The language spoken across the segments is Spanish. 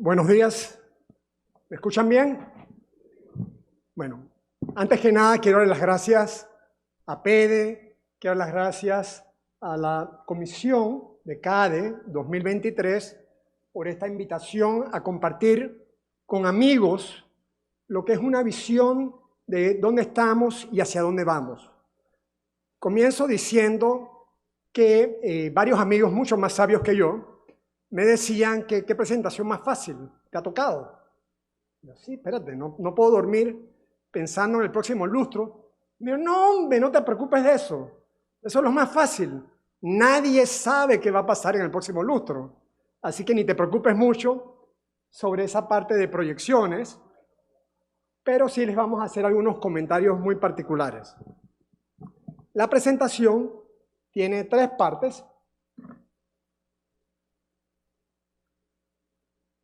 Buenos días. ¿Me escuchan bien? Bueno, antes que nada quiero dar las gracias a PEDE, quiero dar las gracias a la Comisión de CADE 2023 por esta invitación a compartir con amigos lo que es una visión de dónde estamos y hacia dónde vamos. Comienzo diciendo que varios amigos mucho más sabios que yo me decían que qué presentación más fácil te ha tocado. Yo, sí, espérate, no puedo dormir pensando en el próximo lustro. Me dijo, no, hombre, no te preocupes de eso. Eso es lo más fácil. Nadie sabe qué va a pasar en el próximo lustro. Así que ni te preocupes mucho sobre esa parte de proyecciones, pero sí les vamos a hacer algunos comentarios muy particulares. La presentación tiene 3 partes.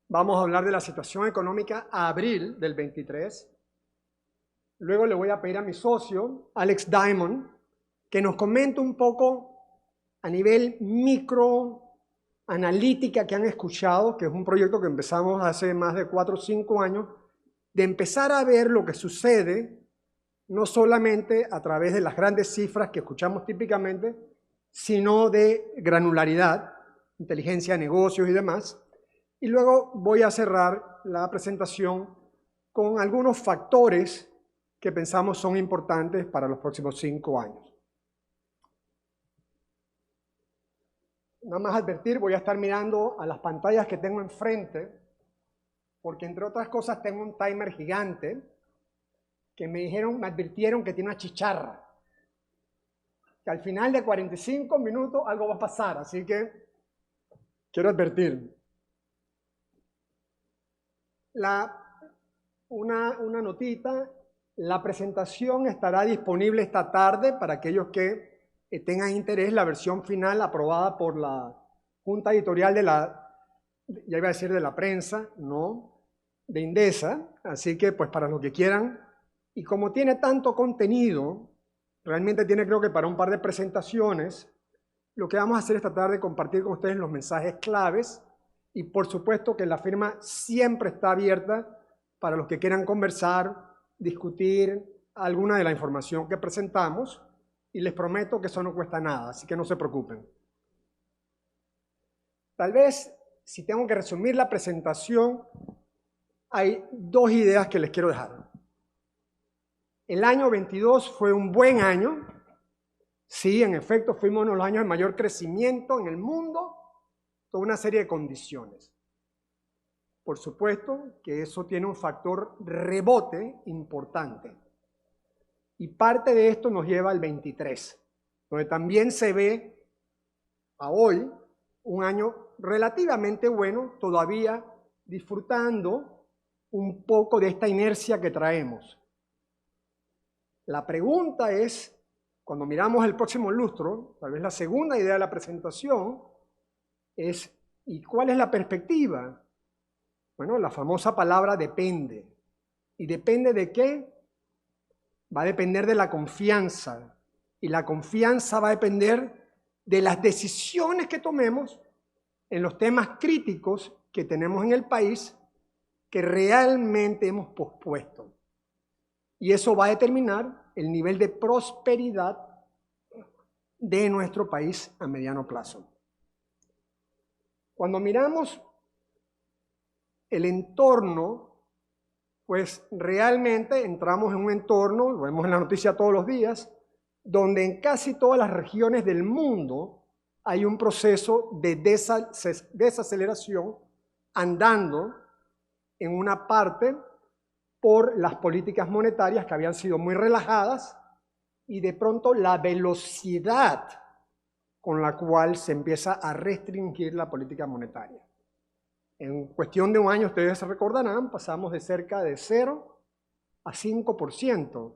Vamos a hablar de la situación económica a abril del 23. Luego le voy a pedir a mi socio, Alex Diamond, que nos comente un poco a nivel microanalítica que han escuchado, que es un proyecto que empezamos hace más de 4 o 5 años, de empezar a ver lo que sucede, no solamente a través de las grandes cifras que escuchamos típicamente, sino de granularidad, inteligencia de negocios y demás. Y luego voy a cerrar la presentación con algunos factores que pensamos son importantes para los próximos 5 años. Nada más advertir, voy a estar mirando a las pantallas que tengo enfrente, porque entre otras cosas tengo un timer gigante que me advirtieron que tiene una chicharra, que al final de 45 minutos algo va a pasar, así que quiero advertir. Una notita, la presentación estará disponible esta tarde para aquellos que tengan interés, la versión final aprobada por la Junta Editorial de ya iba a decir de la prensa, no, de Indesa, así que pues para los que quieran, y como tiene tanto contenido, realmente tiene creo que para un par de presentaciones, lo que vamos a hacer esta tarde es compartir con ustedes los mensajes claves. Y por supuesto que la firma siempre está abierta para los que quieran conversar, discutir alguna de la información que presentamos y les prometo que eso no cuesta nada, así que no se preocupen. Tal vez, si tengo que resumir la presentación, hay 2 ideas que les quiero dejar. El año 22 fue un buen año. Sí, en efecto, fuimos uno de los años de mayor crecimiento en el mundo. Toda una serie de condiciones. Por supuesto que eso tiene un factor rebote importante. Y parte de esto nos lleva al 23, donde también se ve a hoy un año relativamente bueno, todavía disfrutando un poco de esta inercia que traemos. La pregunta es, cuando miramos el próximo lustro, tal vez la segunda idea de la presentación, es, ¿y cuál es la perspectiva? Bueno, la famosa palabra depende. ¿Y depende de qué? Va a depender de la confianza. Y la confianza va a depender de las decisiones que tomemos en los temas críticos que tenemos en el país que realmente hemos pospuesto. Y eso va a determinar el nivel de prosperidad de nuestro país a mediano plazo. Cuando miramos el entorno, pues realmente entramos en un entorno, lo vemos en la noticia todos los días, donde en casi todas las regiones del mundo hay un proceso de desaceleración andando en una parte por las políticas monetarias que habían sido muy relajadas y de pronto la velocidad con la cual se empieza a restringir la política monetaria. En cuestión de un año, ustedes se recordarán, pasamos de cerca de 0 a 5%.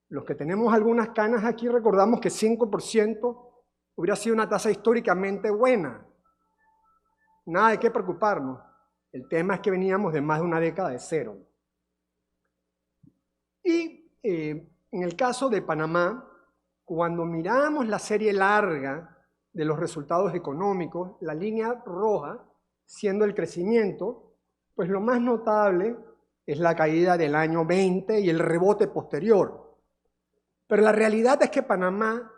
Los que tenemos algunas canas aquí recordamos que 5% hubiera sido una tasa históricamente buena. Nada de qué preocuparnos. El tema es que veníamos de más de una década de 0. Y en el caso de Panamá, cuando miramos la serie larga de los resultados económicos, la línea roja, siendo el crecimiento, Pues lo más notable es la caída del año 20 y el rebote posterior. Pero la realidad es que Panamá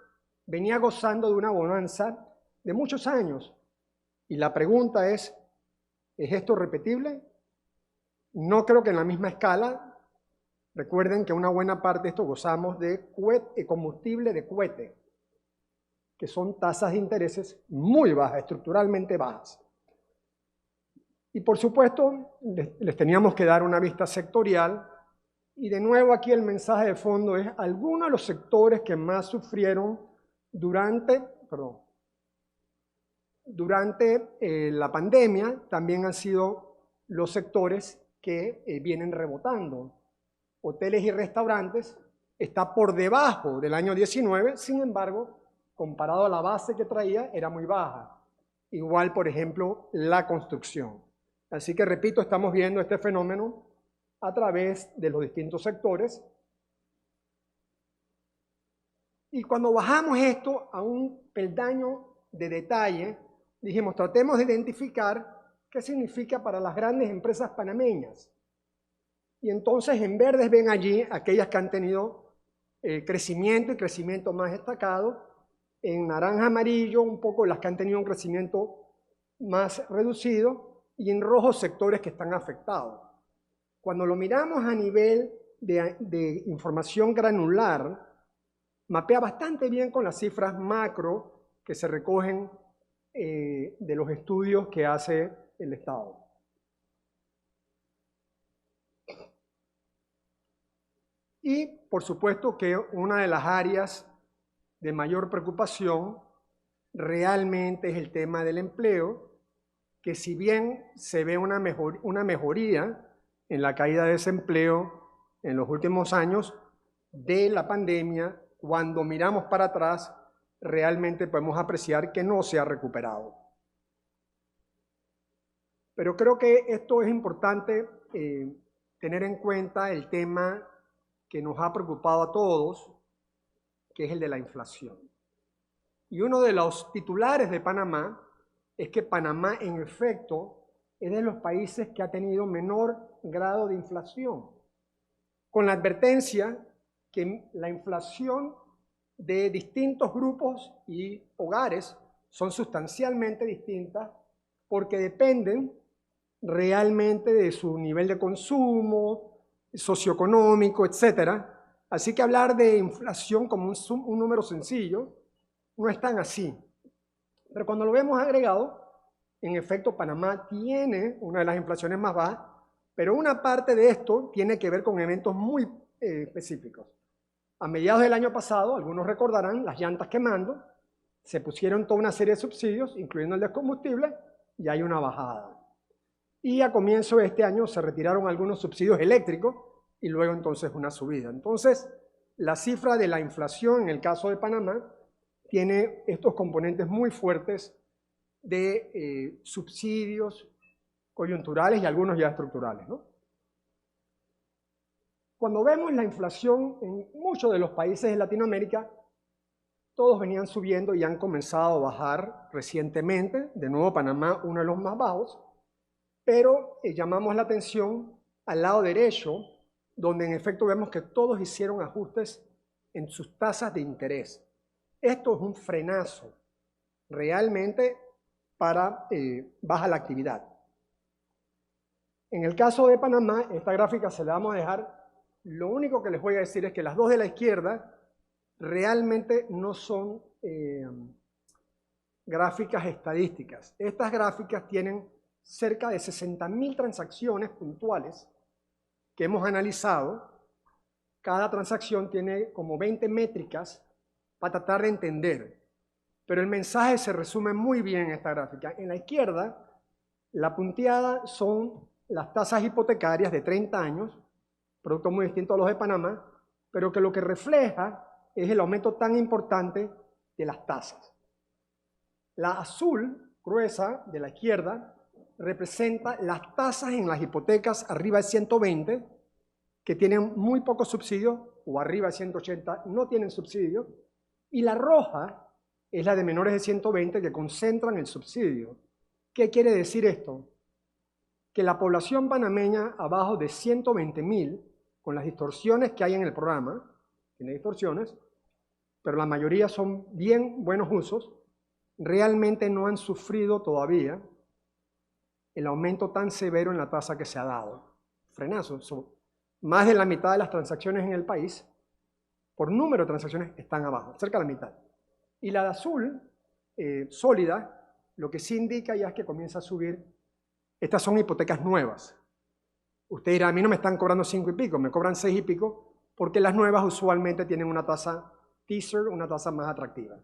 venía gozando de una bonanza de muchos años. Y la pregunta ¿es esto repetible? No creo que en la misma escala. Recuerden que una buena parte de esto gozamos de combustible de cohete, que son tasas de intereses muy bajas, estructuralmente bajas. Y por supuesto, les teníamos que dar una vista sectorial. Y de nuevo aquí el mensaje de fondo es algunos de los sectores que más sufrieron durante la pandemia también han sido los sectores que vienen rebotando. Hoteles y restaurantes está por debajo del año 19, sin embargo, comparado a la base que traía, era muy baja. Igual, por ejemplo, la construcción. Así que, repito, estamos viendo este fenómeno a través de los distintos sectores. Y cuando bajamos esto a un peldaño de detalle, dijimos, tratemos de identificar qué significa para las grandes empresas panameñas. Y entonces en verdes ven allí aquellas que han tenido crecimiento y crecimiento más destacado. En naranja amarillo un poco las que han tenido un crecimiento más reducido y en rojo sectores que están afectados. Cuando lo miramos a nivel de información granular, mapea bastante bien con las cifras macro que se recogen de los estudios que hace el Estado. Y, por supuesto, que una de las áreas de mayor preocupación realmente es el tema del empleo, que si bien se ve una mejoría en la caída de desempleo en los últimos años de la pandemia, cuando miramos para atrás, realmente podemos apreciar que no se ha recuperado. Pero creo que esto es importante tener en cuenta el tema que nos ha preocupado a todos, que es el de la inflación. Y uno de los titulares de Panamá es que Panamá, en efecto, es de los países que ha tenido menor grado de inflación, con la advertencia que la inflación de distintos grupos y hogares son sustancialmente distintas porque dependen realmente de su nivel de consumo, socioeconómico, etc. Así que hablar de inflación como un número sencillo no es tan así. Pero cuando lo vemos agregado, en efecto Panamá tiene una de las inflaciones más bajas, pero una parte de esto tiene que ver con eventos muy específicos. A mediados del año pasado, algunos recordarán, las llantas quemando, se pusieron toda una serie de subsidios, incluyendo el de combustible, y hay una bajada. Y a comienzo de este año se retiraron algunos subsidios eléctricos y luego entonces una subida. Entonces, la cifra de la inflación en el caso de Panamá tiene estos componentes muy fuertes de subsidios coyunturales y algunos ya estructurales, ¿no? Cuando vemos la inflación en muchos de los países de Latinoamérica, todos venían subiendo y han comenzado a bajar recientemente. De nuevo, Panamá, uno de los más bajos. Pero llamamos la atención al lado derecho, donde en efecto vemos que todos hicieron ajustes en sus tasas de interés. Esto es un frenazo realmente para baja la actividad. En el caso de Panamá, esta gráfica se la vamos a dejar. Lo único que les voy a decir es que las dos de la izquierda realmente no son gráficas estadísticas. Estas gráficas tienen cerca de 60.000 transacciones puntuales que hemos analizado. Cada transacción tiene como 20 métricas para tratar de entender. Pero el mensaje se resume muy bien en esta gráfica. En la izquierda, la punteada son las tasas hipotecarias de 30 años, producto muy distinto a los de Panamá, pero que lo que refleja es el aumento tan importante de las tasas. La azul, gruesa, de la izquierda, representa las tasas en las hipotecas arriba de 120, que tienen muy poco subsidio, o arriba de 180 no tienen subsidio, y la roja es la de menores de 120 que concentran el subsidio. ¿Qué quiere decir esto? que la población panameña abajo de 120.000, con las distorsiones que hay en el programa, tiene distorsiones, pero la mayoría son bien buenos usos, realmente no han sufrido todavía el aumento tan severo en la tasa que se ha dado. Frenazo, más de la mitad de las transacciones en el país, por número de transacciones, están abajo, cerca de la mitad. Y la de azul, sólida, lo que sí indica ya es que comienza a subir. Estas son hipotecas nuevas. Usted dirá, a mí no me están cobrando 5 y pico, me cobran 6 y pico, porque las nuevas usualmente tienen una tasa teaser, una tasa más atractiva.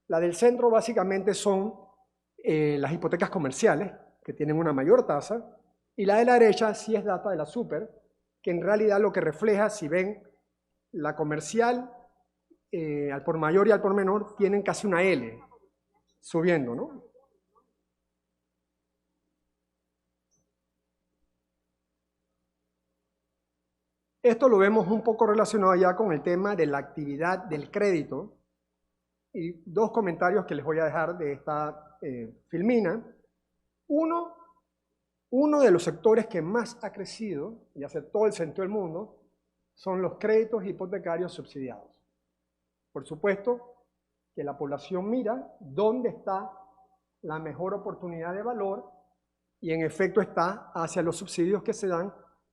La del centro básicamente son las hipotecas comerciales, que tienen una mayor tasa, y la de la derecha sí es data de la super, que en realidad lo que refleja, si ven, la comercial al por mayor y al por menor tienen casi una L, subiendo, ¿no? Esto lo vemos un poco relacionado ya con el tema de la actividad del crédito, y dos comentarios que les voy a dejar de esta filmina. Uno de los sectores que más ha crecido, y hace todo el sentido del mundo, son los créditos hipotecarios subsidiados. Por supuesto que la población mira dónde está la mejor oportunidad de valor y en efecto está hacia los subsidios que se dan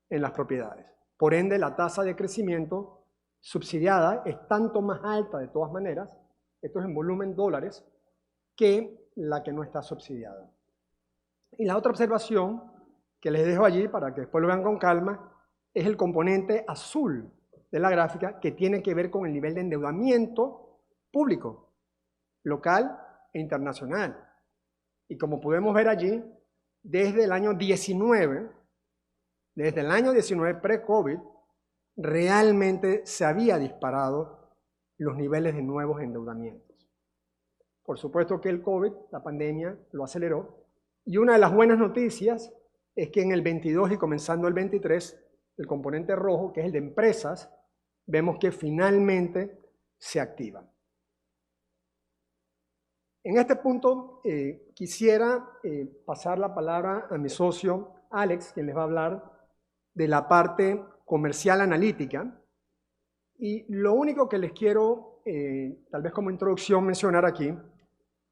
en las propiedades. Por ende, la tasa de crecimiento subsidiada es tanto más alta de todas maneras, esto es en volumen dólares, que la que no está subsidiada. Y la otra observación que les dejo allí para que después lo vean con calma es el componente azul de la gráfica que tiene que ver con el nivel de endeudamiento público, local e internacional. Y como podemos ver allí, desde el año 19, pre-COVID, realmente se había disparado los niveles de nuevos endeudamientos. Por supuesto que el COVID, la pandemia, lo aceleró. Y una de las buenas noticias es que en el 22 y comenzando el 23, el componente rojo, que es el de empresas, vemos que finalmente se activa. En este punto quisiera pasar la palabra a mi socio Alex, quien les va a hablar de la parte comercial analítica. Y lo único que les quiero, tal vez como introducción, mencionar aquí,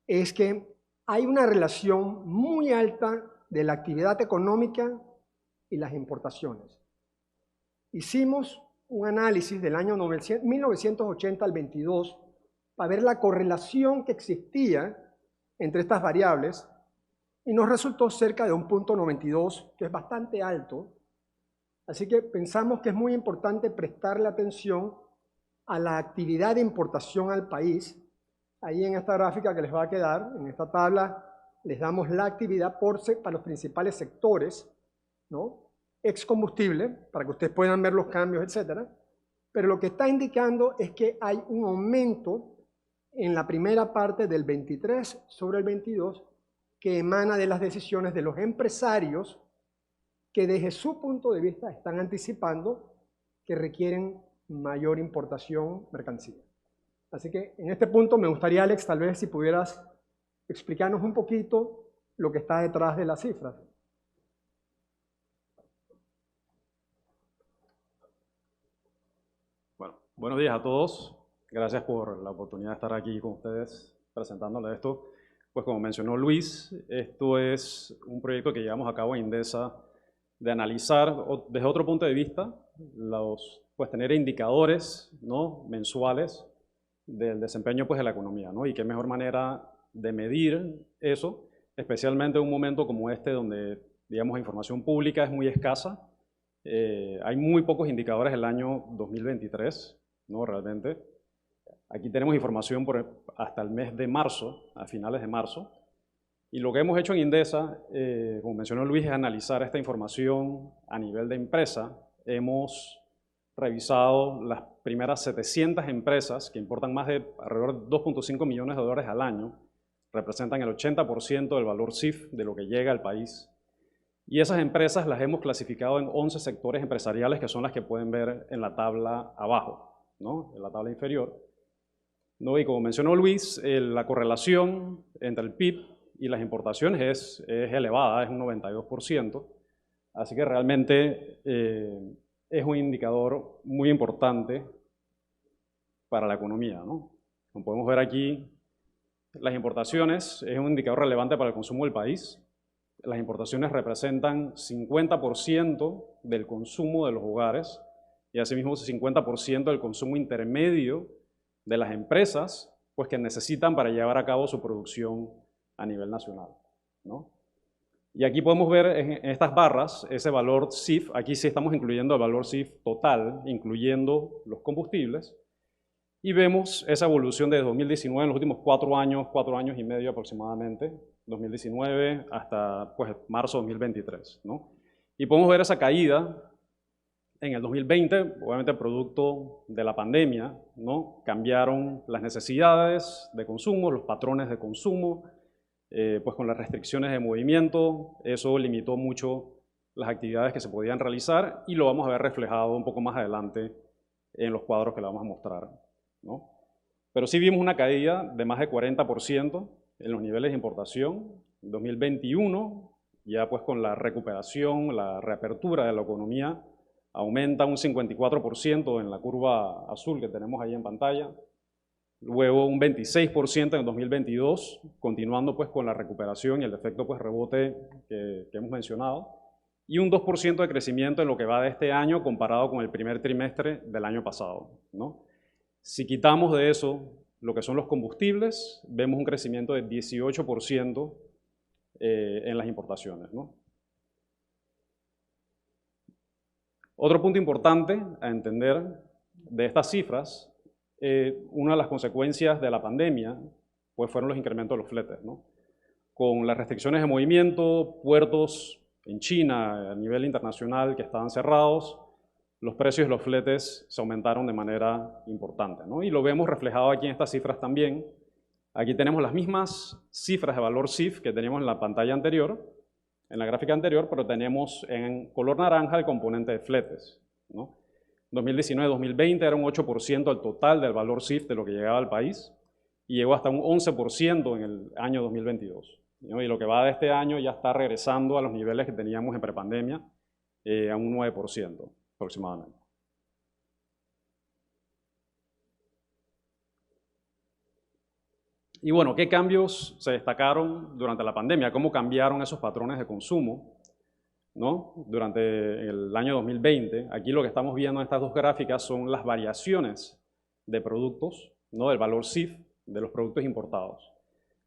es que hay una relación muy alta de la actividad económica y las importaciones. Hicimos un análisis del año 1980 al 22 para ver la correlación que existía entre estas variables y nos resultó cerca de un 0.92, que es bastante alto. Así que pensamos que es muy importante prestarle atención a la actividad de importación al país. Ahí en esta gráfica que les va a quedar, en esta tabla, les damos la actividad para los principales sectores, ¿no? Ex combustible, para que ustedes puedan ver los cambios, etc. Pero lo que está indicando es que hay un aumento en la primera parte del 23 sobre el 22 que emana de las decisiones de los empresarios que desde su punto de vista están anticipando que requieren mayor importación mercancía. Así que en este punto me gustaría, Alex, tal vez si pudieras explicarnos un poquito lo que está detrás de las cifras. Bueno, buenos días a todos. Gracias por la oportunidad de estar aquí con ustedes presentándoles esto. Pues como mencionó Luis, esto es un proyecto que llevamos a cabo en Indesa de analizar desde otro punto de vista, pues tener indicadores, ¿no?, mensuales del desempeño, pues, de la economía, ¿no? Y qué mejor manera de medir eso, especialmente en un momento como este donde, digamos, la información pública es muy escasa. Hay muy pocos indicadores el año 2023, ¿no? Realmente. Aquí tenemos información hasta el mes de marzo, a finales de marzo. Y lo que hemos hecho en Indesa, como mencionó Luis, es analizar esta información a nivel de empresa. Hemos revisado las primeras 700 empresas que importan más de alrededor de 2.5 millones de dólares al año, representan el 80% del valor CIF de lo que llega al país. Y esas empresas las hemos clasificado en 11 sectores empresariales, que son las que pueden ver en la tabla abajo, ¿no?, en la tabla inferior, ¿no? Y como mencionó Luis, la correlación entre el PIB y las importaciones es elevada, es un 92%. Así que realmente es un indicador muy importante para la economía, ¿no? Como podemos ver aquí, las importaciones es un indicador relevante para el consumo del país. Las importaciones representan 50% del consumo de los hogares y asimismo 50% del consumo intermedio de las empresas, pues que necesitan para llevar a cabo su producción a nivel nacional, ¿no? Y aquí podemos ver en estas barras ese valor CIF. Aquí sí estamos incluyendo el valor CIF total, incluyendo los combustibles. Y vemos esa evolución desde 2019, en los últimos 4 años y medio aproximadamente, 2019 hasta pues, marzo de 2023, ¿no? Y podemos ver esa caída en el 2020, obviamente producto de la pandemia, ¿no? Cambiaron las necesidades de consumo, los patrones de consumo, pues con las restricciones de movimiento, eso limitó mucho las actividades que se podían realizar y lo vamos a ver reflejado un poco más adelante en los cuadros que le vamos a mostrar, ¿no? Pero sí vimos una caída de más de 40% en los niveles de importación. En 2021, ya pues con la recuperación, la reapertura de la economía, aumenta un 54% en la curva azul que tenemos ahí en pantalla. Luego un 26% en el 2022, continuando pues con la recuperación y el efecto pues rebote que hemos mencionado, y un 2% de crecimiento en lo que va de este año comparado con el primer trimestre del año pasado, ¿no? Si quitamos de eso lo que son los combustibles, vemos un crecimiento de 18% en las importaciones, ¿no? Otro punto importante a entender de estas cifras, una de las consecuencias de la pandemia pues fueron los incrementos de los fletes, ¿no? Con las restricciones de movimiento, puertos en China a nivel internacional que estaban cerrados, los precios de los fletes se aumentaron de manera importante, ¿no? Y lo vemos reflejado aquí en estas cifras también. Aquí tenemos las mismas cifras de valor CIF que teníamos en la pantalla anterior, en la gráfica anterior, pero tenemos en color naranja el componente de fletes, ¿no? 2019-2020 era un 8% del total del valor CIF de lo que llegaba al país y llegó hasta un 11% en el año 2022, ¿no? Y lo que va de este año ya está regresando a los niveles que teníamos en prepandemia, a un 9% aproximadamente. Y bueno, ¿qué cambios se destacaron durante la pandemia? ¿Cómo cambiaron esos patrones de consumo, ¿no? Durante el año 2020? Aquí lo que estamos viendo en estas dos gráficas son las variaciones de productos, ¿no? Del valor CIF de los productos importados.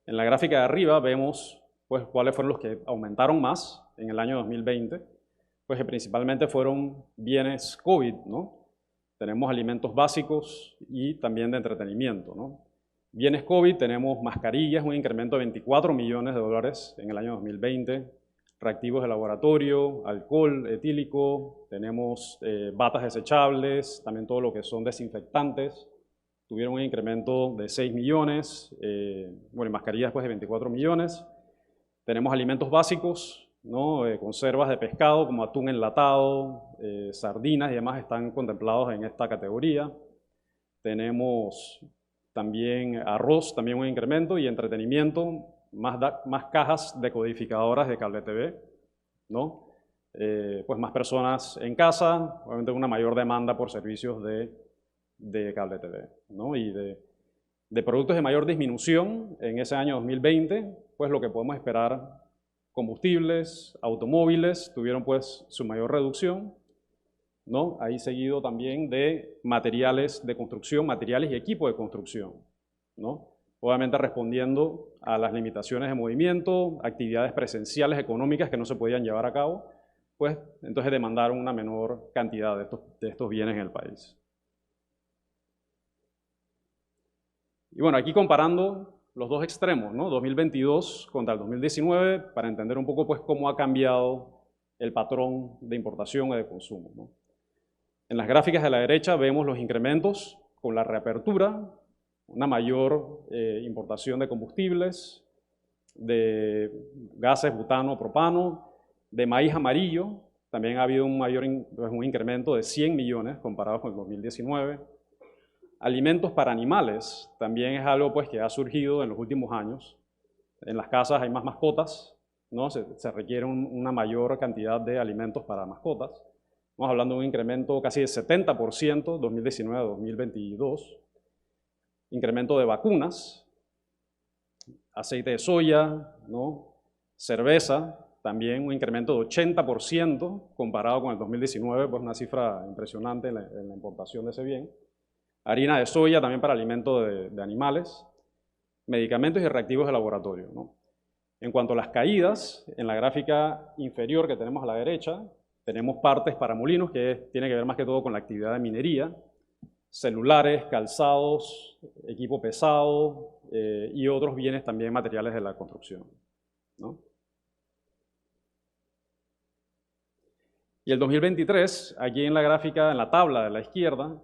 En la gráfica de arriba vemos pues, cuáles fueron los que aumentaron más en el año 2020, pues que principalmente fueron bienes COVID, ¿no? Tenemos alimentos básicos y también de entretenimiento, ¿no? Bienes COVID, tenemos mascarillas, un incremento de 24 millones de dólares en el año 2020, reactivos de laboratorio, alcohol etílico, tenemos batas desechables, también todo lo que son desinfectantes, tuvieron un incremento de 6 millones, bueno, y mascarillas después de 24 millones. Tenemos alimentos básicos, ¿no? Conservas de pescado como atún enlatado, sardinas y demás están contemplados en esta categoría. Tenemos también arroz, también un incremento, y entretenimiento, más cajas decodificadoras de cable TV, ¿no? Pues más personas en casa, obviamente una mayor demanda por servicios de cable TV, ¿no? Y de productos de mayor disminución en ese año 2020, pues lo que podemos esperar, combustibles, automóviles, tuvieron pues su mayor reducción, ¿no? Ahí seguido también de materiales de construcción, materiales y equipo de construcción, ¿no? Obviamente respondiendo a las limitaciones de movimiento, actividades presenciales económicas que no se podían llevar a cabo, pues entonces demandaron una menor cantidad de estos bienes en el país. Y bueno, aquí comparando los dos extremos, ¿no? 2022 contra el 2019, para entender un poco pues cómo ha cambiado el patrón de importación y de consumo, ¿no? En las gráficas de la derecha vemos los incrementos con la reapertura, una mayor importación de combustibles, de gases butano, propano, de maíz amarillo, también ha habido un incremento de 100 millones comparado con el 2019. Alimentos para animales, también es algo pues, que ha surgido en los últimos años. En las casas hay más mascotas, ¿no? Se requiere una mayor cantidad de alimentos para mascotas. Estamos hablando de un incremento casi de 70% 2019 a 2022. Incremento de vacunas, aceite de soya, ¿no? Cerveza, también un incremento de 80% comparado con el 2019, pues una cifra impresionante en la importación de ese bien. Harina de soya también para alimento de animales, medicamentos y reactivos de laboratorio, ¿no? En cuanto a las caídas, en la gráfica inferior que tenemos a la derecha, tenemos partes para molinos, que tiene que ver más que todo con la actividad de minería, celulares, calzados, equipo pesado y otros bienes también materiales de la construcción, ¿no? Y el 2023, aquí en la gráfica, en la tabla de la izquierda,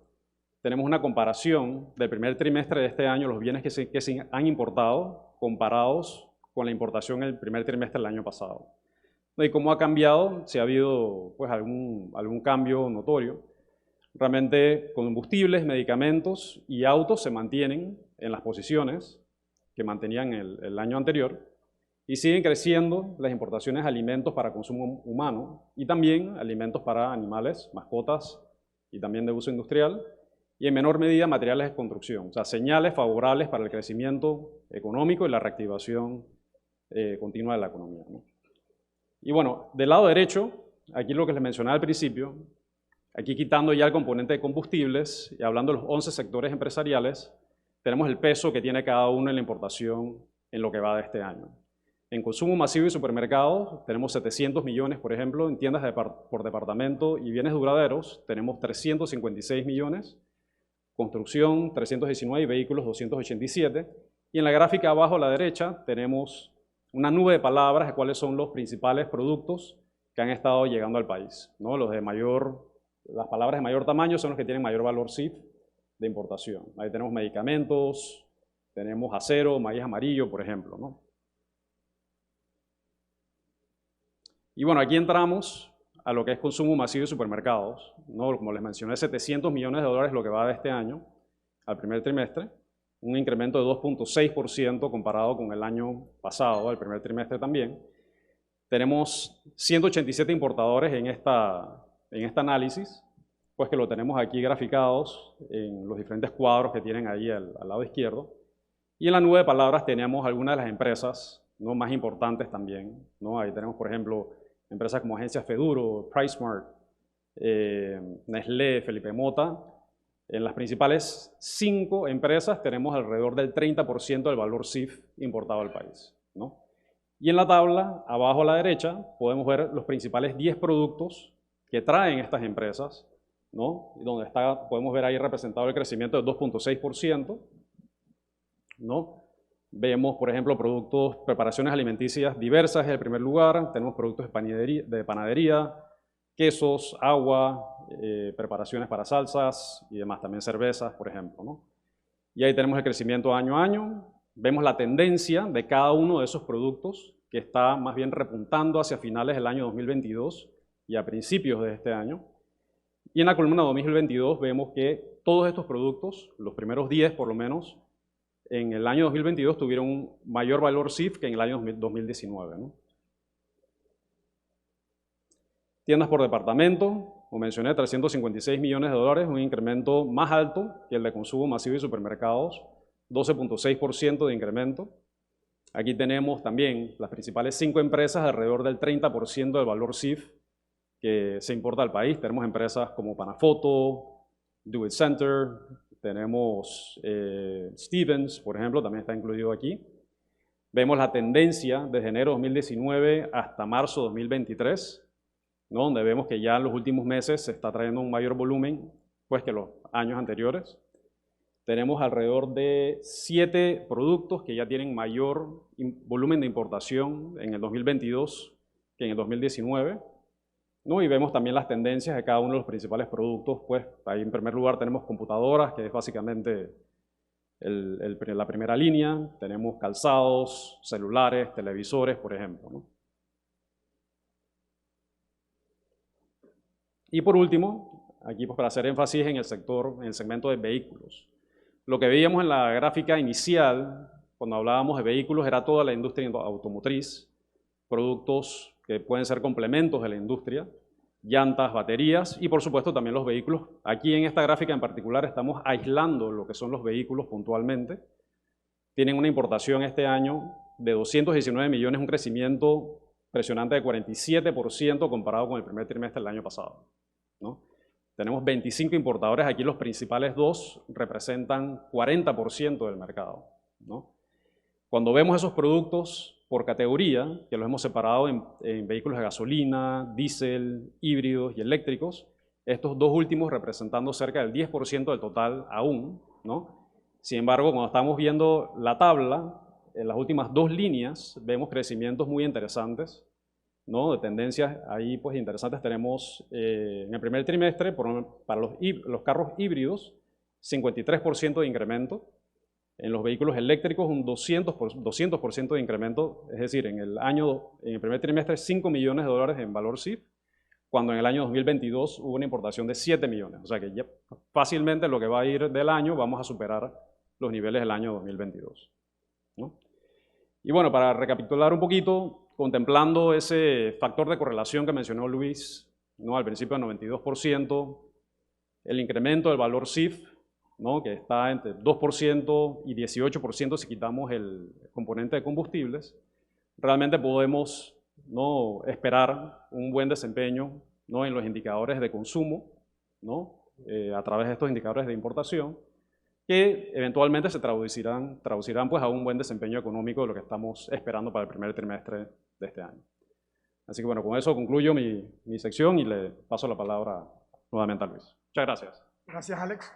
tenemos una comparación del primer trimestre de este año, los bienes que se han importado comparados con la importación en el primer trimestre del año pasado. Y cómo ha cambiado, si ha habido pues, algún cambio notorio. Realmente combustibles, medicamentos y autos se mantienen en las posiciones que mantenían el año anterior y siguen creciendo las importaciones de alimentos para consumo humano y también alimentos para animales, mascotas y también de uso industrial y en menor medida materiales de construcción, o sea, señales favorables para el crecimiento económico y la reactivación continua de la economía, ¿no? Y bueno, del lado derecho, aquí lo que les mencionaba al principio, aquí quitando ya el componente de combustibles y hablando de los 11 sectores empresariales, tenemos el peso que tiene cada uno en la importación en lo que va de este año. En consumo masivo y supermercados tenemos 700 millones, por ejemplo, en tiendas por departamento y bienes duraderos tenemos 356 millones, construcción 319 y vehículos 287. Y en la gráfica abajo a la derecha tenemos una nube de palabras de cuáles son los principales productos que han estado llegando al país, ¿no? Las palabras de mayor tamaño son los que tienen mayor valor CIF de importación. Ahí tenemos medicamentos, tenemos acero, maíz amarillo, por ejemplo, ¿no? Y bueno, aquí entramos a lo que es consumo masivo de supermercados, ¿no? Como les mencioné, 700 millones de dólares lo que va de este año al primer trimestre, un incremento de 2.6% comparado con el año pasado, el primer trimestre también. Tenemos 187 importadores en este análisis, pues que lo tenemos aquí graficados en los diferentes cuadros que tienen ahí al lado izquierdo. Y en la nube de palabras tenemos algunas de las empresas, ¿no?, más importantes también, ¿no? Ahí tenemos, por ejemplo, empresas como Agencia Feduro, PriceSmart, Nestlé, Felipe Mota. En las principales 5 empresas tenemos alrededor del 30% del valor CIF importado al país, ¿no? Y en la tabla, abajo a la derecha, podemos ver los principales 10 productos que traen estas empresas, ¿no? Donde podemos ver ahí representado el crecimiento del 2.6%, ¿no? Vemos, por ejemplo, preparaciones alimenticias diversas en el primer lugar, tenemos productos de panadería, quesos, agua, preparaciones para salsas y demás, también cervezas, por ejemplo, ¿no? Y ahí tenemos el crecimiento año a año, vemos la tendencia de cada uno de esos productos que está más bien repuntando hacia finales del año 2022 y a principios de este año. Y en la columna 2022 vemos que todos estos productos, los primeros 10 por lo menos, en el año 2022 tuvieron un mayor valor CIF que en el año 2019, ¿no? Tiendas por departamento, como mencioné, 356 millones de dólares, un incremento más alto que el de consumo masivo y supermercados, 12.6% de incremento. Aquí tenemos también las principales 5 empresas, alrededor del 30% del valor CIF que se importa al país. Tenemos empresas como Panafoto, Do It Center, tenemos Stevens, por ejemplo, también está incluido aquí. Vemos la tendencia desde enero de 2019 hasta marzo de 2023, ¿no?, donde vemos que ya en los últimos meses se está trayendo un mayor volumen pues, que los años anteriores. Tenemos alrededor de 7 productos que ya tienen mayor volumen de importación en el 2022 que en el 2019. ¿No? Y vemos también las tendencias de cada uno de los principales productos. Pues ahí en primer lugar tenemos computadoras, que es básicamente la primera línea. Tenemos calzados, celulares, televisores, por ejemplo, ¿no? Y por último, aquí pues para hacer énfasis en el segmento de vehículos. Lo que veíamos en la gráfica inicial, cuando hablábamos de vehículos, era toda la industria automotriz, productos que pueden ser complementos de la industria, llantas, baterías y por supuesto también los vehículos. Aquí en esta gráfica en particular estamos aislando lo que son los vehículos puntualmente. Tienen una importación este año de 219 millones, un crecimiento impresionante de 47% comparado con el primer trimestre del año pasado, ¿no? Tenemos 25 importadores, aquí los principales dos representan 40% del mercado, ¿no? Cuando vemos esos productos por categoría, que los hemos separado en vehículos de gasolina, diésel, híbridos y eléctricos, estos dos últimos representando cerca del 10% del total aún, ¿no? Sin embargo, cuando estamos viendo la tabla, en las últimas dos líneas vemos crecimientos muy interesantes, ¿no? De tendencias ahí pues interesantes. Tenemos en el primer trimestre para los carros híbridos 53% de incremento, en los vehículos eléctricos un 200% de incremento, es decir, en el primer trimestre 5 millones de dólares en valor CIF, cuando en el año 2022 hubo una importación de 7 millones, o sea que ya fácilmente lo que va a ir del año vamos a superar los niveles del año 2022, ¿no? Y bueno, para recapitular un poquito, contemplando ese factor de correlación que mencionó Luis, ¿no? Al principio del 92%, el incremento del valor CIF, ¿no? Que está entre 2% y 18% si quitamos el componente de combustibles, realmente podemos, ¿no? Esperar un buen desempeño, ¿no? En los indicadores de consumo, ¿no? A través de estos indicadores de importación, que eventualmente se traducirán pues, a un buen desempeño económico de lo que estamos esperando para el primer trimestre de este año. Así que bueno, con eso concluyo mi sección y le paso la palabra nuevamente a Luis. Muchas gracias. Gracias, Alex.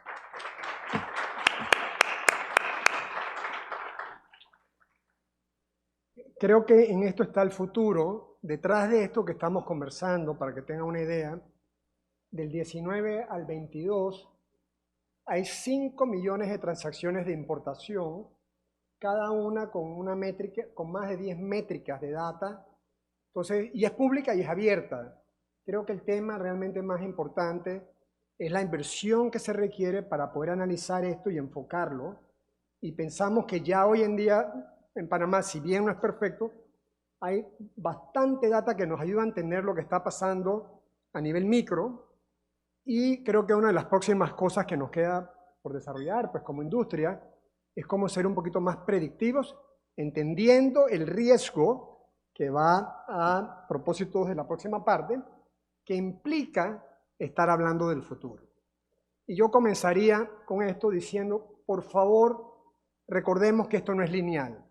Creo que en esto está el futuro. Detrás de esto que estamos conversando, para que tengan una idea, del 19 al 22 hay 5 millones de transacciones de importación, cada una con una métrica, con más de 10 métricas de data. Entonces, y es pública y es abierta. Creo que el tema realmente más importante es la inversión que se requiere para poder analizar esto y enfocarlo. Y pensamos que ya hoy en día en Panamá, si bien no es perfecto, hay bastante data que nos ayuda a entender lo que está pasando a nivel micro. Y creo que una de las próximas cosas que nos queda por desarrollar, pues como industria, es cómo ser un poquito más predictivos, entendiendo el riesgo que va a propósitos de la próxima parte, que implica estar hablando del futuro. Y yo comenzaría con esto diciendo, por favor, recordemos que esto no es lineal.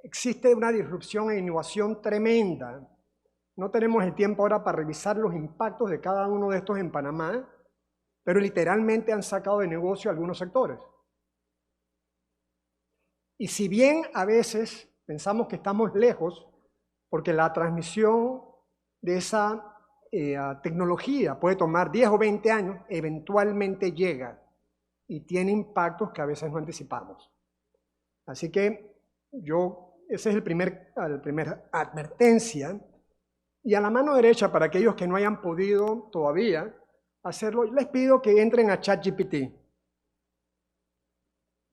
Existe una disrupción e innovación tremenda. No tenemos el tiempo ahora para revisar los impactos de cada uno de estos en Panamá, pero literalmente han sacado de negocio algunos sectores. Y si bien a veces pensamos que estamos lejos, porque la transmisión de esa tecnología puede tomar 10 o 20 años, eventualmente llega y tiene impactos que a veces no anticipamos. Así que esa es la primera advertencia. Y a la mano derecha, para aquellos que no hayan podido todavía hacerlo, les pido que entren a ChatGPT.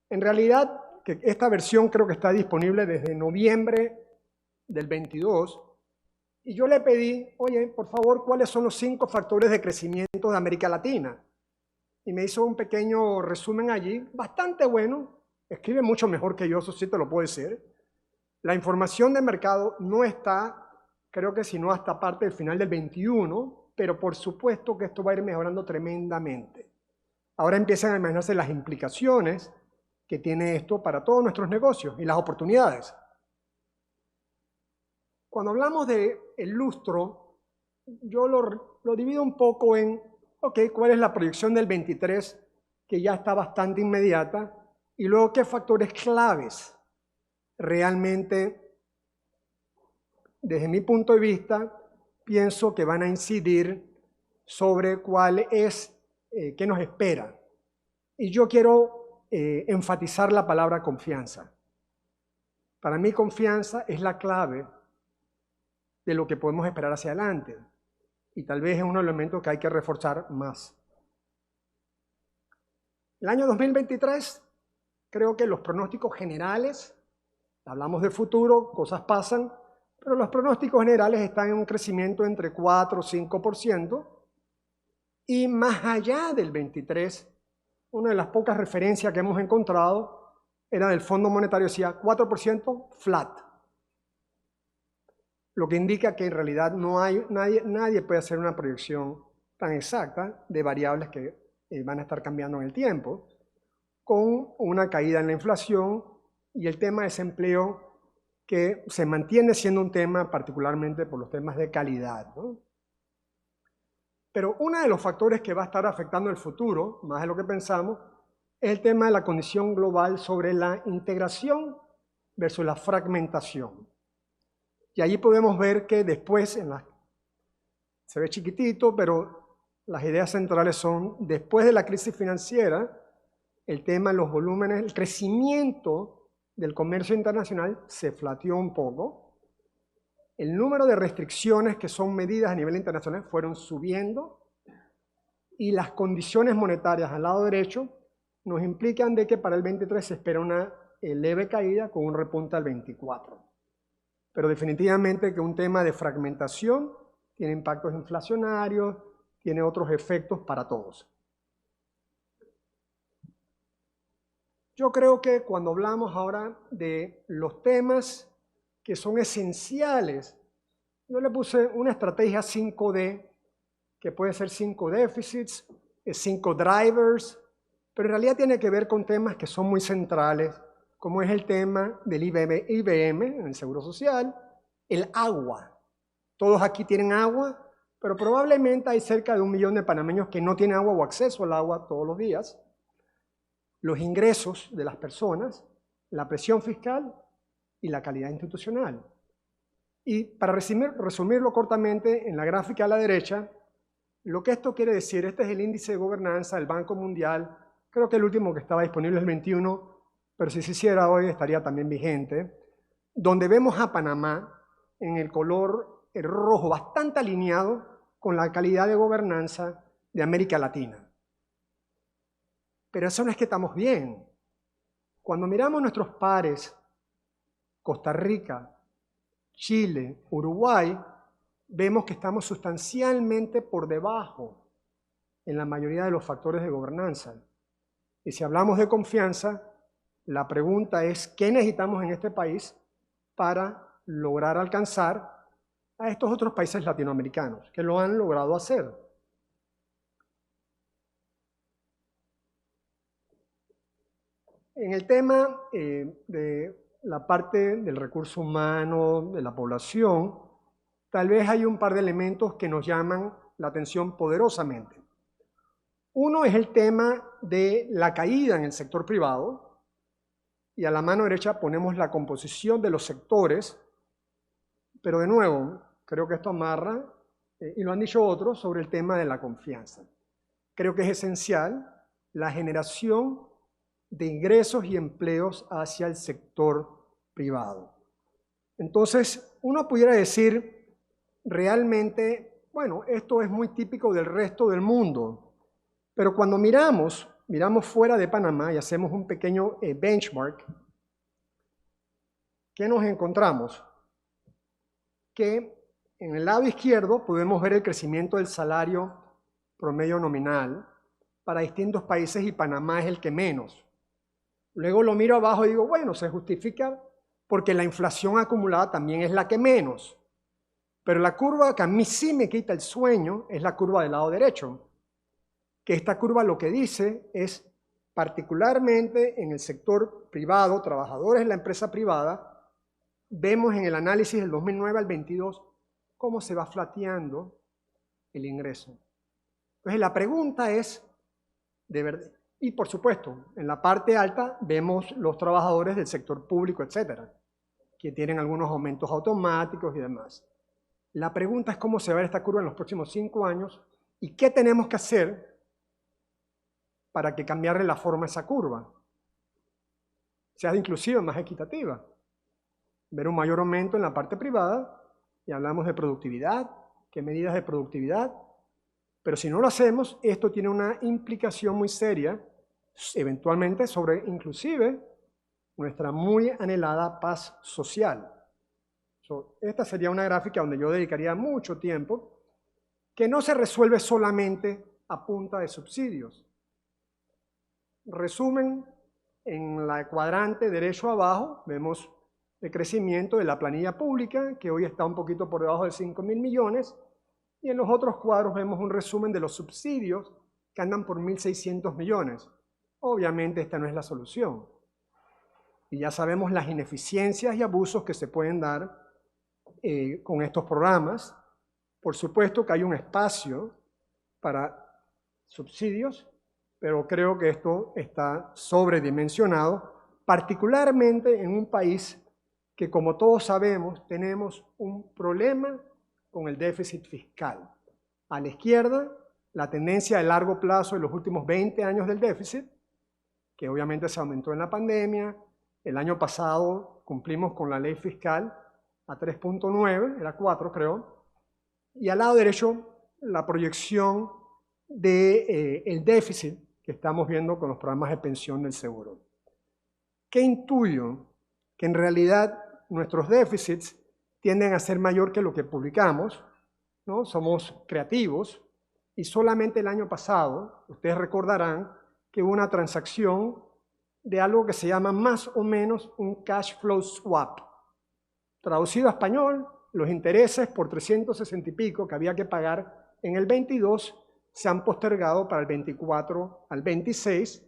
En realidad, que esta versión creo que está disponible desde noviembre del 22. Y yo le pedí, oye, por favor, ¿cuáles son los 5 factores de crecimiento de América Latina? Y me hizo un pequeño resumen allí, bastante bueno. Escribe mucho mejor que yo, eso sí te lo puedo decir. La información de mercado no está, creo que sino hasta parte del final del 21, pero por supuesto que esto va a ir mejorando tremendamente. Ahora empiezan a imaginarse las implicaciones que tiene esto para todos nuestros negocios y las oportunidades. Cuando hablamos del lustro, yo lo divido un poco en, ok, ¿cuál es la proyección del 23? Que ya está bastante inmediata. Y luego, ¿qué factores claves realmente, desde mi punto de vista, pienso que van a incidir sobre cuál es, qué nos espera? Y yo quiero enfatizar la palabra confianza. Para mí, confianza es la clave de lo que podemos esperar hacia adelante. Y tal vez es un elemento que hay que reforzar más. El año 2023, creo que los pronósticos generales, hablamos de futuro, cosas pasan, pero los pronósticos generales están en un crecimiento entre 4 y 5%, y más allá del 23, una de las pocas referencias que hemos encontrado era del Fondo Monetario, decía 4% flat, lo que indica que en realidad no hay, nadie puede hacer una proyección tan exacta de variables que van a estar cambiando en el tiempo, con una caída en la inflación y el tema de desempleo que se mantiene siendo un tema particularmente por los temas de calidad, ¿no? Pero uno de los factores que va a estar afectando el futuro, más de lo que pensamos, es el tema de la condición global sobre la integración versus la fragmentación. Y allí podemos ver que después, se ve chiquitito, pero las ideas centrales son, después de la crisis financiera, el tema de los volúmenes, el crecimiento del comercio internacional se flateó un poco. El número de restricciones que son medidas a nivel internacional fueron subiendo y las condiciones monetarias al lado derecho nos implican de que para el 23 se espera una leve caída con un repunte al 24. Pero definitivamente que un tema de fragmentación tiene impactos inflacionarios, tiene otros efectos para todos. Yo creo que cuando hablamos ahora de los temas que son esenciales, yo le puse una estrategia 5D, que puede ser 5 déficits, 5 drivers, pero en realidad tiene que ver con temas que son muy centrales, como es el tema del IBM en el Seguro Social, el agua. Todos aquí tienen agua, pero probablemente hay cerca de 1 millón de panameños que no tienen agua o acceso al agua todos los días. Los ingresos de las personas, la presión fiscal y la calidad institucional. Y para resumirlo cortamente, en la gráfica a la derecha, lo que esto quiere decir, este es el índice de gobernanza del Banco Mundial, creo que el último que estaba disponible es el 21, pero si se hiciera hoy estaría también vigente, donde vemos a Panamá en el color rojo, bastante alineado con la calidad de gobernanza de América Latina. Pero eso no es que estamos bien. Cuando miramos nuestros pares, Costa Rica, Chile, Uruguay, vemos que estamos sustancialmente por debajo en la mayoría de los factores de gobernanza. Y si hablamos de confianza, la pregunta es, ¿qué necesitamos en este país para lograr alcanzar a estos otros países latinoamericanos que lo han logrado hacer? En el tema de la parte del recurso humano, de la población, tal vez hay un par de elementos que nos llaman la atención poderosamente. Uno es el tema de la caída en el sector privado, y a la mano derecha ponemos la composición de los sectores, pero de nuevo, creo que esto amarra, y lo han dicho otros, sobre el tema de la confianza. Creo que es esencial la generación de ingresos y empleos hacia el sector privado. Entonces, uno pudiera decir realmente, bueno, esto es muy típico del resto del mundo, pero cuando miramos fuera de Panamá y hacemos un pequeño benchmark, ¿qué nos encontramos? Que en el lado izquierdo podemos ver el crecimiento del salario promedio nominal para distintos países y Panamá es el que menos. Luego lo miro abajo y digo, bueno, se justifica porque la inflación acumulada también es la que menos. Pero la curva que a mí sí me quita el sueño es la curva del lado derecho. Que esta curva lo que dice es, particularmente en el sector privado, trabajadores en la empresa privada, vemos en el análisis del 2009 al 22 cómo se va flateando el ingreso. Entonces la pregunta es, de verdad, y por supuesto, en la parte alta vemos los trabajadores del sector público, etcétera, que tienen algunos aumentos automáticos y demás. La pregunta es cómo se va a ver esta curva en los próximos 5 años y qué tenemos que hacer para que cambiarle la forma a esa curva, sea inclusive más equitativa. Ver un mayor aumento en la parte privada y hablamos de productividad, qué medidas de productividad, pero si no lo hacemos, esto tiene una implicación muy seria eventualmente sobre inclusive nuestra muy anhelada paz social. Esta sería una gráfica donde yo dedicaría mucho tiempo, que no se resuelve solamente a punta de subsidios. Resumen, en la cuadrante derecho abajo vemos el crecimiento de la planilla pública, que hoy está un poquito por debajo de 5.000 millones, y en los otros cuadros vemos un resumen de los subsidios que andan por 1.600 millones. Obviamente esta no es la solución. Y ya sabemos las ineficiencias y abusos que se pueden dar con estos programas. Por supuesto que hay un espacio para subsidios, pero creo que esto está sobredimensionado, particularmente en un país que, como todos sabemos, tenemos un problema con el déficit fiscal. A la izquierda, la tendencia de largo plazo de los últimos 20 años del déficit, que obviamente se aumentó en la pandemia. El año pasado cumplimos con la ley fiscal a 3.9, era 4 creo, y al lado derecho la proyección del déficit que estamos viendo con los programas de pensión del seguro. ¿Qué intuyo? Que en realidad nuestros déficits tienden a ser mayor que lo que publicamos, ¿no? Somos creativos y solamente el año pasado, ustedes recordarán que hubo una transacción de algo que se llama más o menos un cash flow swap. Traducido a español, los intereses por 360 y pico que había que pagar en el 22 se han postergado para el 24 al 26,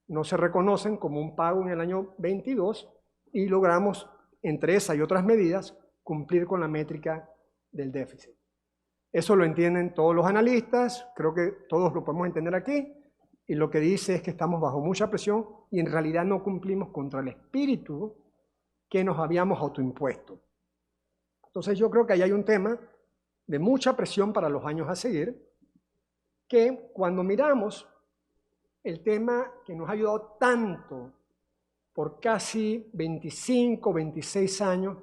no se reconocen como un pago en el año 22 y logramos, entre esa y otras medidas, cumplir con la métrica del déficit. Eso lo entienden todos los analistas, creo que todos lo podemos entender aquí, y lo que dice es que estamos bajo mucha presión y en realidad no cumplimos contra el espíritu que nos habíamos autoimpuesto. Entonces yo creo que ahí hay un tema de mucha presión para los años a seguir, que cuando miramos el tema que nos ha ayudado tanto por casi 25, 26 años,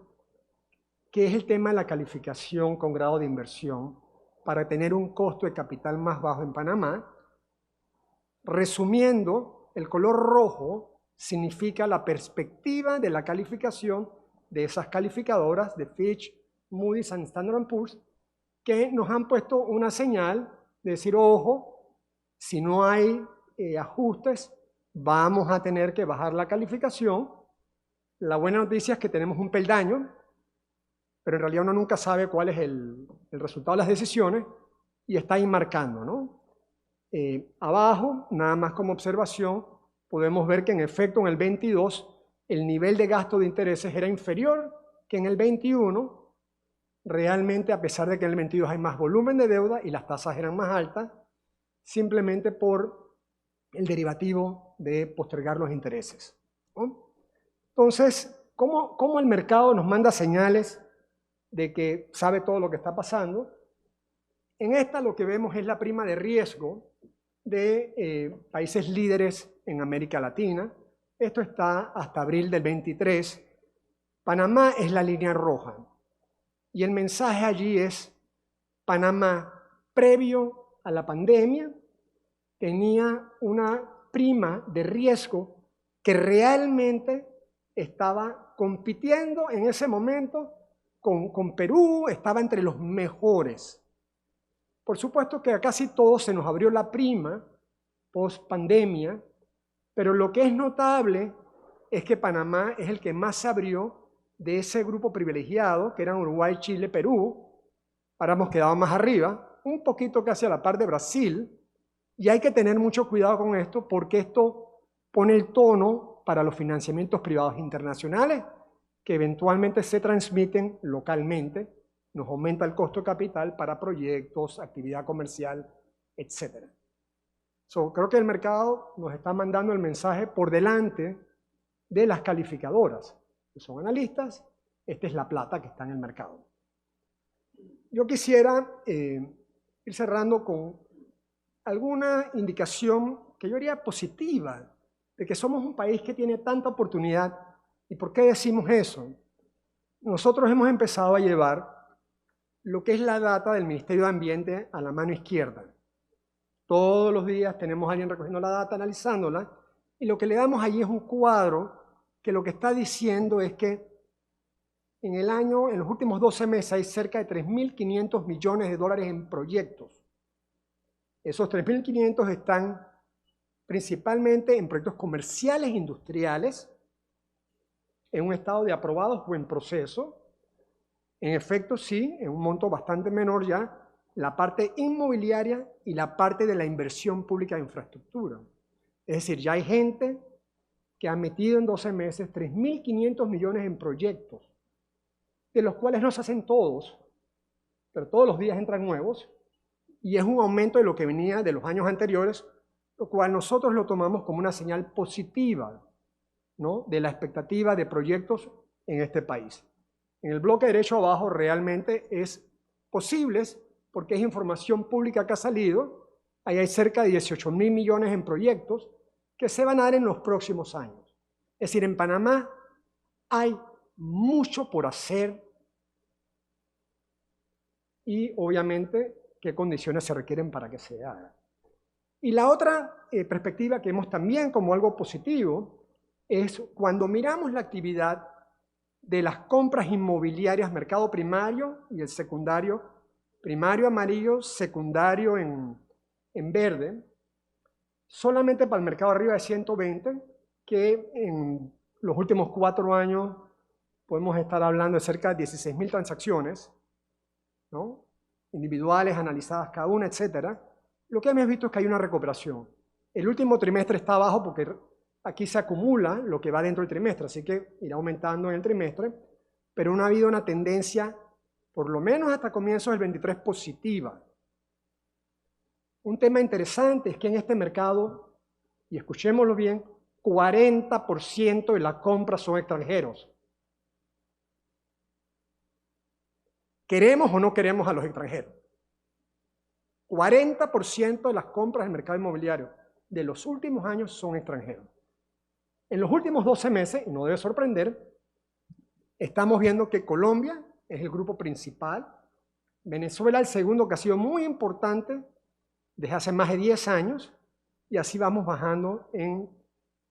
que es el tema de la calificación con grado de inversión para tener un costo de capital más bajo en Panamá. Resumiendo, el color rojo significa la perspectiva de la calificación de esas calificadoras de Fitch, Moody's y Standard & Poor's, que nos han puesto una señal de decir, ojo, si no hay ajustes, vamos a tener que bajar la calificación. La buena noticia es que tenemos un peldaño, pero en realidad uno nunca sabe cuál es el resultado de las decisiones y está ahí marcando, ¿no? Abajo, nada más como observación, podemos ver que en efecto en el 22 el nivel de gasto de intereses era inferior que en el 21. Realmente, a pesar de que en el 22 hay más volumen de deuda y las tasas eran más altas, simplemente por el derivativo de postergar los intereses, ¿no? Entonces, ¿cómo el mercado nos manda señales de que sabe todo lo que está pasando? En esta lo que vemos es la prima de riesgo de países líderes en América Latina. Esto está hasta abril del 23. Panamá es la línea roja. Y el mensaje allí es, Panamá, previo a la pandemia, tenía una prima de riesgo que realmente estaba compitiendo en ese momento con Perú, estaba entre los mejores. Por supuesto que a casi todos se nos abrió la prima post pandemia, pero lo que es notable es que Panamá es el que más se abrió de ese grupo privilegiado, que eran Uruguay, Chile, Perú. Ahora hemos quedado más arriba, un poquito casi a la par de Brasil, y hay que tener mucho cuidado con esto porque esto pone el tono para los financiamientos privados internacionales que eventualmente se transmiten localmente, nos aumenta el costo de capital para proyectos, actividad comercial, etc. Creo que el mercado nos está mandando el mensaje por delante de las calificadoras, que son analistas. Esta es la plata que está en el mercado. Yo quisiera ir cerrando con alguna indicación que yo diría positiva de que somos un país que tiene tanta oportunidad. ¿Y por qué decimos eso? Nosotros hemos empezado a llevar lo que es la data del Ministerio de Ambiente a la mano izquierda. Todos los días tenemos a alguien recogiendo la data, analizándola, y lo que le damos allí es un cuadro que lo que está diciendo es que en los últimos 12 meses hay cerca de 3.500 millones de dólares en proyectos. Esos 3.500 están principalmente en proyectos comerciales e industriales, en un estado de aprobados o en proceso. En efecto, sí, en un monto bastante menor ya, la parte inmobiliaria y la parte de la inversión pública de infraestructura. Es decir, ya hay gente que ha metido en 12 meses 3.500 millones en proyectos, de los cuales no se hacen todos, pero todos los días entran nuevos, y es un aumento de lo que venía de los años anteriores, lo cual nosotros lo tomamos como una señal positiva, ¿no?, de la expectativa de proyectos en este país. En el bloque derecho abajo realmente es posibles porque es información pública que ha salido. Ahí hay cerca de 18.000 millones en proyectos que se van a dar en los próximos años. Es decir, en Panamá hay mucho por hacer y obviamente qué condiciones se requieren para que se haga. Y la otra perspectiva que vemos también como algo positivo es cuando miramos la actividad de las compras inmobiliarias, mercado primario y el secundario, primario amarillo, secundario en verde, solamente para el mercado arriba de 120, que en los últimos 4 años podemos estar hablando de cerca de 16.000 transacciones, ¿no?, individuales, analizadas cada una, etc. Lo que hemos visto es que hay una recuperación. El último trimestre está abajo porque aquí se acumula lo que va dentro del trimestre, así que irá aumentando en el trimestre, pero no ha habido una tendencia, por lo menos hasta comienzos del 23, positiva. Un tema interesante es que en este mercado, y escuchémoslo bien, 40% de las compras son extranjeros. ¿Queremos o no queremos a los extranjeros? 40% de las compras del mercado inmobiliario de los últimos años son extranjeros. En los últimos 12 meses, y no debe sorprender, estamos viendo que Colombia es el grupo principal, Venezuela el segundo, que ha sido muy importante desde hace más de 10 años, y así vamos bajando en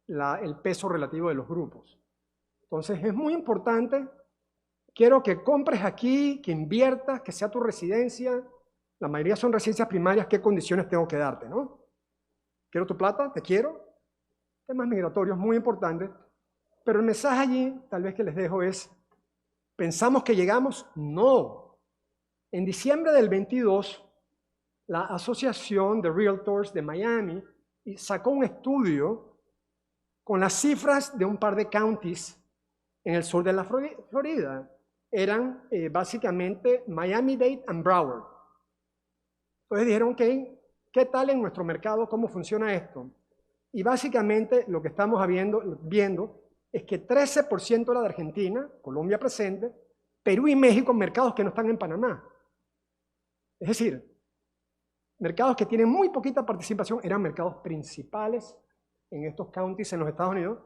el peso relativo de los grupos. Entonces es muy importante, quiero que compres aquí, que inviertas, que sea tu residencia. La mayoría son residencias primarias, ¿qué condiciones tengo que darte, no? Quiero tu plata, te quiero. Temas migratorios muy importantes, pero el mensaje allí, tal vez que les dejo es, ¿pensamos que llegamos? No. En diciembre del 22, la Asociación de Realtors de Miami sacó un estudio con las cifras de un par de counties en el sur de la Florida. Eran básicamente Miami-Dade y Broward. Entonces dijeron, ok, ¿qué tal en nuestro mercado? ¿Cómo funciona esto? Y básicamente lo que estamos viendo es que 13% era de Argentina, Colombia presente, Perú y México, mercados que no están en Panamá. Es decir, mercados que tienen muy poquita participación, eran mercados principales en estos counties en los Estados Unidos,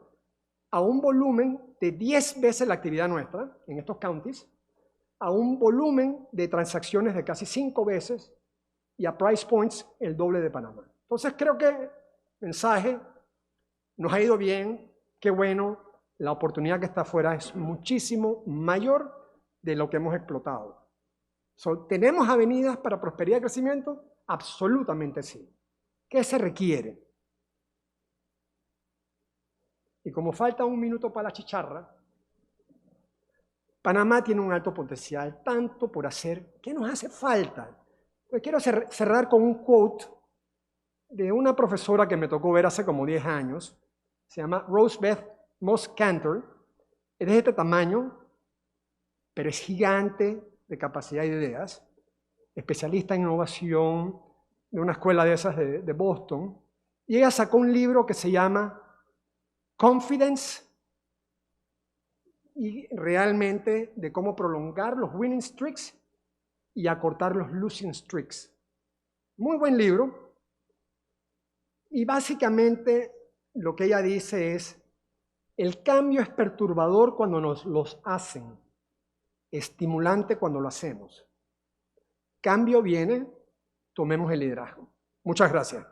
a un volumen de 10 veces la actividad nuestra en estos counties, a un volumen de transacciones de casi 5 veces y a price points el doble de Panamá. Entonces creo que mensaje, nos ha ido bien, qué bueno, la oportunidad que está afuera es muchísimo mayor de lo que hemos explotado. ¿Tenemos avenidas para prosperidad y crecimiento? Absolutamente sí. ¿Qué se requiere? Y como falta 1 minuto para la chicharra, Panamá tiene un alto potencial, tanto por hacer. ¿Qué nos hace falta? Pues quiero cerrar con un quote de una profesora que me tocó ver hace como 10 años. Se llama Rosebeth Moss Kanter. Es de este tamaño, pero es gigante de capacidad de ideas. Especialista en innovación de una escuela de esas de Boston. Y ella sacó un libro que se llama Confidence, y realmente de cómo prolongar los winning streaks y acortar los losing streaks. Muy buen libro. Y básicamente lo que ella dice es, el cambio es perturbador cuando nos los hacen, estimulante cuando lo hacemos. Cambio viene, tomemos el liderazgo. Muchas gracias.